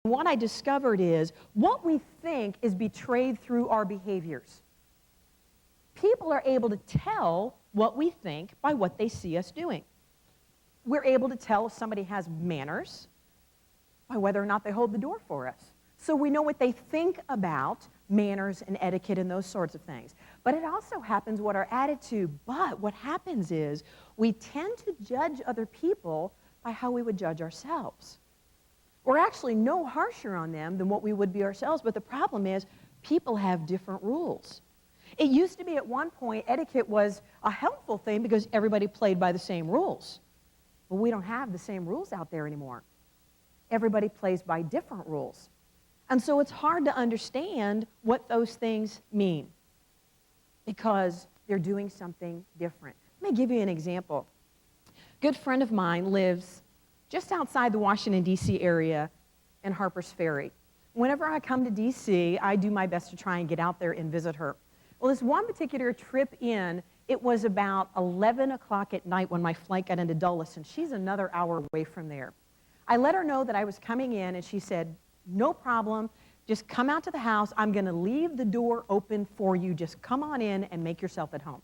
What I discovered is what we think is betrayed through our behaviors. People are able to tell what we think by what they see us doing. We're able to tell if somebody has manners by whether or not they hold the door for us. So we know what they think about manners and etiquette and those sorts of things. But it also happens what our attitude, but what happens is we tend to judge other people by how we would judge ourselves. We're actually no harsher on them than what we would be ourselves, but the problem is people have different rules. It used to be at one point etiquette was a helpful thing because everybody played by the same rules. But we don't have the same rules out there anymore. Everybody plays by different rules. And so it's hard to understand what those things mean because they're doing something different. Let me give you an example. A good friend of mine lives just outside the Washington, D.C. area in Harper's Ferry. Whenever I come to D.C., I do my best to try and get out there and visit her. Well, this one particular trip in, it was about 11 o'clock at night when my flight got into Dulles, and she's another hour away from there. I let her know that I was coming in, and she said, no problem, just come out to the house. I'm going to leave the door open for you. Just come on in and make yourself at home.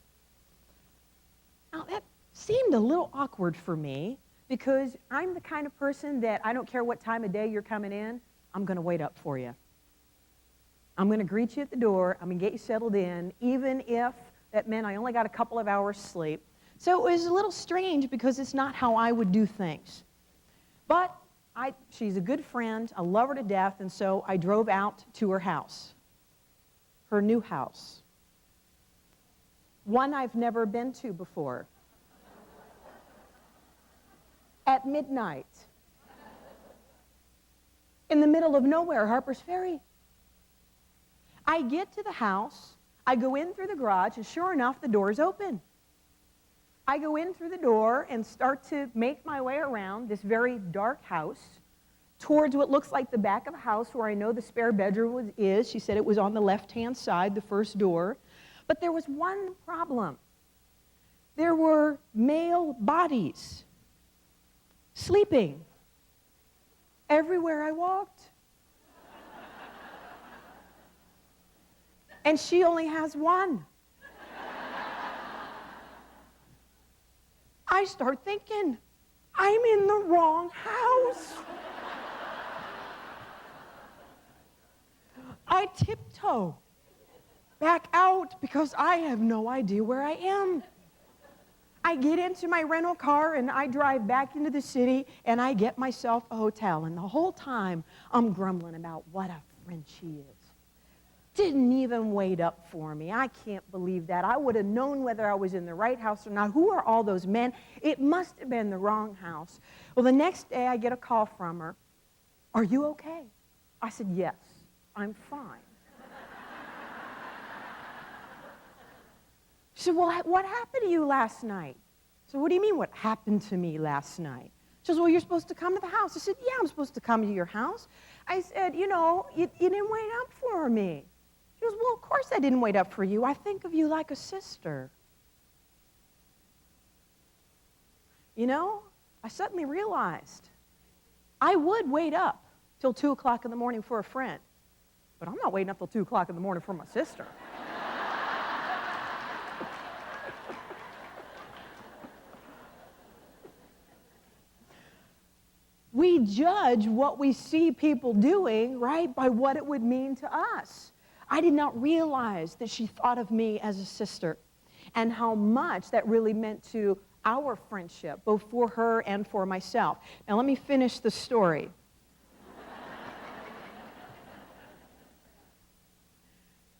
Now, that seemed a little awkward for me because I'm the kind of person that I don't care what time of day you're coming in, I'm going to wait up for you. I'm going to greet you at the door. I'm going to get you settled in, even if that meant I only got a couple of hours sleep. So it was a little strange because it's not how I would do things. But she's a good friend. I love her to death, and so I drove out to her house, her new house, one I've never been to before, at midnight, in the middle of nowhere, Harper's Ferry. I get to the house, I go in through the garage, and sure enough, the door is open. I go in through the door and start to make my way around this very dark house towards what looks like the back of the house where I know the spare bedroom is. She said it was on the left-hand side, the first door. But there was one problem. There were male bodies sleeping everywhere I walked. And she only has one. I start thinking, I'm in the wrong house. I tiptoe back out because I have no idea where I am. I get into my rental car and I drive back into the city and I get myself a hotel. And the whole time I'm grumbling about what a friend she is. Didn't even wait up for me. I can't believe that. I would have known whether I was in the right house or not. Who are all those men? It must have been the wrong house. Well, the next day I get a call from her. Are you okay? I said, yes, I'm fine. She said, well, what happened to you last night? I said, what do you mean what happened to me last night? She says, well, you're supposed to come to the house. I said, yeah, I'm supposed to come to your house. I said, you know, you didn't wait up for me. She goes, well, of course I didn't wait up for you. I think of you like a sister. You know, I suddenly realized I would wait up till 2 o'clock in the morning for a friend, but I'm not waiting up till 2 o'clock in the morning for my sister. We judge what we see people doing, right, by what it would mean to us. I did not realize that she thought of me as a sister and how much that really meant to our friendship, both for her and for myself. Now, let me finish the story.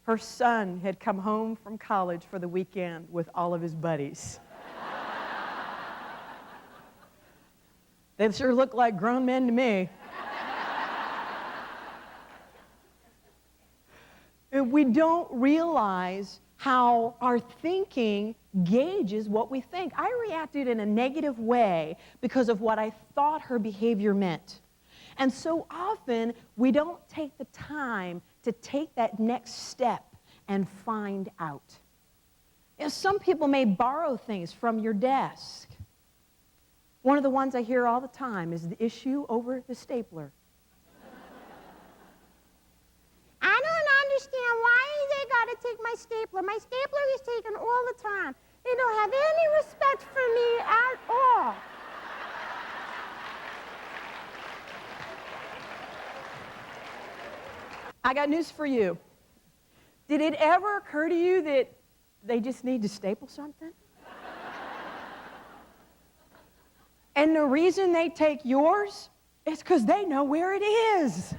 Her son had come home from college for the weekend with all of his buddies. They sure look like grown men to me. And we don't realize how our thinking gauges what we think. I reacted in a negative way because of what I thought her behavior meant. And so often, we don't take the time to take that next step and find out. You know, some people may borrow things from your desk. One of the ones I hear all the time is the issue over the stapler. my stapler. My stapler is taken all the time. They don't have any respect for me at all. I got news for you. Did it ever occur to you that they just need to staple something? And the reason they take yours is because they know where it is.